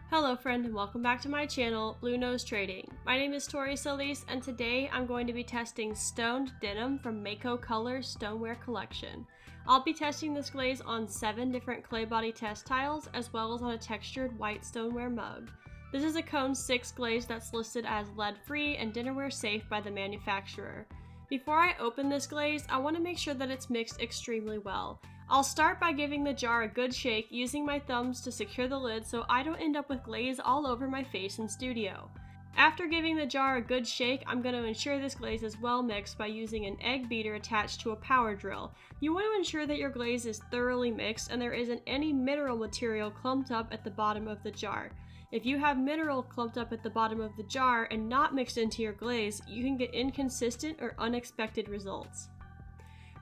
Hello friend and welcome back to my channel, Blue Nose Trading. My name is Tori Solis and today I'm going to be testing Stoned Denim from Mayco Colors Stoneware Collection. I'll be testing this glaze on 7 different clay body test tiles as well as on a textured white stoneware mug. This is a cone 6 glaze that's listed as lead free and dinnerware safe by the manufacturer. Before I open this glaze, I want to make sure that it's mixed extremely well. I'll start by giving the jar a good shake using my thumbs to secure the lid so I don't end up with glaze all over my face in studio. After giving the jar a good shake, I'm going to ensure this glaze is well mixed by using an egg beater attached to a power drill. You want to ensure that your glaze is thoroughly mixed and there isn't any mineral material clumped up at the bottom of the jar. If you have mineral clumped up at the bottom of the jar and not mixed into your glaze, you can get inconsistent or unexpected results.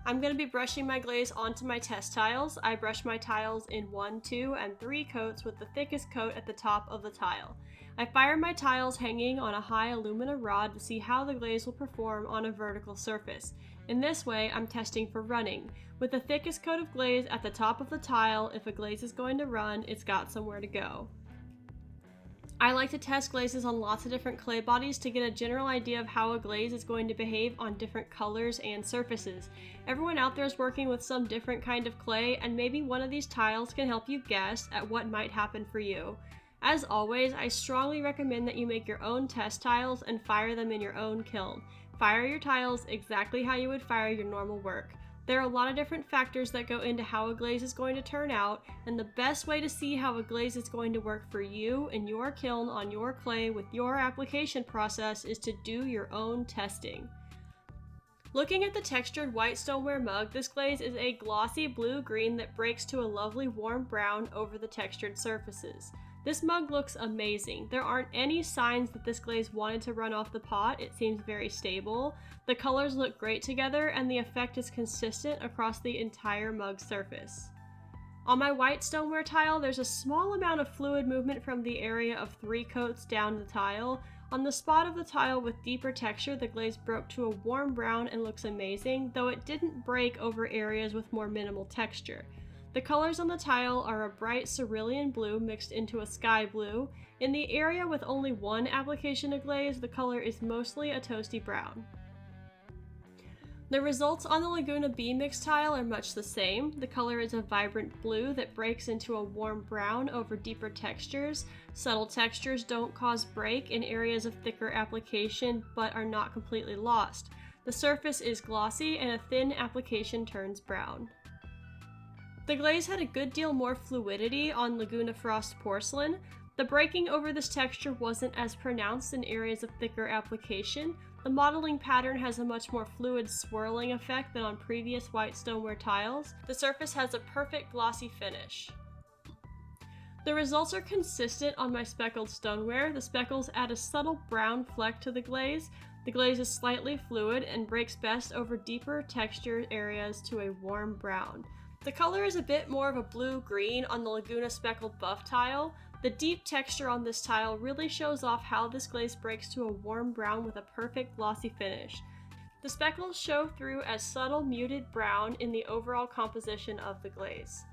I'm going to be brushing my glaze onto my test tiles. I brush my tiles in 1, 2, and 3 coats with the thickest coat at the top of the tile. I fire my tiles hanging on a high alumina rod to see how the glaze will perform on a vertical surface. In this way, I'm testing for running. With the thickest coat of glaze at the top of the tile, if a glaze is going to run, it's got somewhere to go. I like to test glazes on lots of different clay bodies to get a general idea of how a glaze is going to behave on different colors and surfaces. Everyone out there is working with some different kind of clay, and maybe one of these tiles can help you guess at what might happen for you. As always, I strongly recommend that you make your own test tiles and fire them in your own kiln. Fire your tiles exactly how you would fire your normal work. There are a lot of different factors that go into how a glaze is going to turn out, and the best way to see how a glaze is going to work for you in your kiln on your clay with your application process is to do your own testing. Looking at the textured white stoneware mug, this glaze is a glossy blue-green that breaks to a lovely warm brown over the textured surfaces. This mug looks amazing. There aren't any signs that this glaze wanted to run off the pot. It seems very stable. The colors look great together and the effect is consistent across the entire mug surface. On my white stoneware tile, there's a small amount of fluid movement from the area of 3 coats down the tile. On the spot of the tile with deeper texture, the glaze broke to a warm brown and looks amazing, though it didn't break over areas with more minimal texture. The colors on the tile are a bright cerulean blue mixed into a sky blue. In the area with only 1 application of glaze, the color is mostly a toasty brown. The results on the Laguna B mix tile are much the same. The color is a vibrant blue that breaks into a warm brown over deeper textures. Subtle textures don't cause break in areas of thicker application but are not completely lost. The surface is glossy and a thin application turns brown. The glaze had a good deal more fluidity on Laguna Frost porcelain. The breaking over this texture wasn't as pronounced in areas of thicker application. The modeling pattern has a much more fluid swirling effect than on previous white stoneware tiles. The surface has a perfect glossy finish. The results are consistent on my speckled stoneware. The speckles add a subtle brown fleck to the glaze. The glaze is slightly fluid and breaks best over deeper texture areas to a warm brown. The color is a bit more of a blue-green on the Laguna Speckled Buff tile. The deep texture on this tile really shows off how this glaze breaks to a warm brown with a perfect glossy finish. The speckles show through as subtle muted brown in the overall composition of the glaze.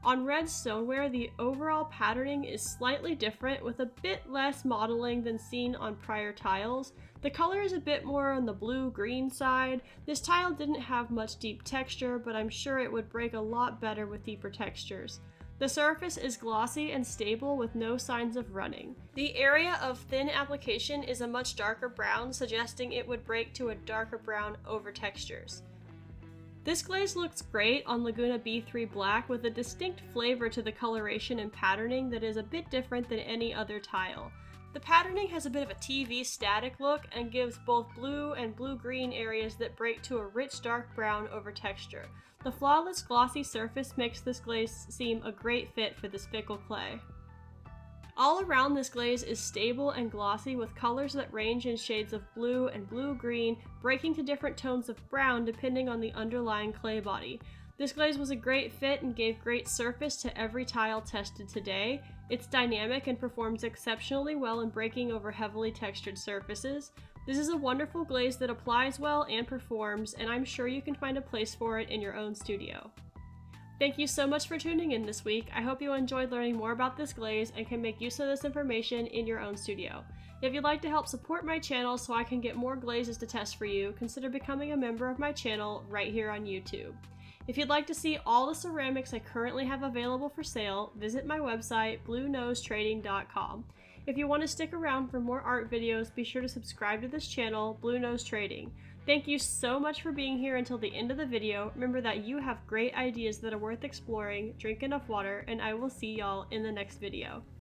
On red stoneware, the overall patterning is slightly different with a bit less modeling than seen on prior tiles. The color is a bit more on the blue-green side. This tile didn't have much deep texture, but I'm sure it would break a lot better with deeper textures. The surface is glossy and stable with no signs of running. The area of thin application is a much darker brown, suggesting it would break to a darker brown over textures. This glaze looks great on Laguna B3 Black with a distinct flavor to the coloration and patterning that is a bit different than any other tile. The patterning has a bit of a TV static look and gives both blue and blue-green areas that break to a rich dark brown over texture. The flawless glossy surface makes this glaze seem a great fit for this fickle clay. All around, this glaze is stable and glossy with colors that range in shades of blue and blue-green, breaking to different tones of brown depending on the underlying clay body. This glaze was a great fit and gave great surface to every tile tested today. It's dynamic and performs exceptionally well in breaking over heavily textured surfaces. This is a wonderful glaze that applies well and performs, and I'm sure you can find a place for it in your own studio. Thank you so much for tuning in this week. I hope you enjoyed learning more about this glaze and can make use of this information in your own studio. If you'd like to help support my channel so I can get more glazes to test for you, consider becoming a member of my channel right here on YouTube. If you'd like to see all the ceramics I currently have available for sale, visit my website, bluenosetrading.com. If you want to stick around for more art videos, be sure to subscribe to this channel, Blue Nose Trading. Thank you so much for being here until the end of the video. Remember that you have great ideas that are worth exploring, drink enough water, and I will see y'all in the next video.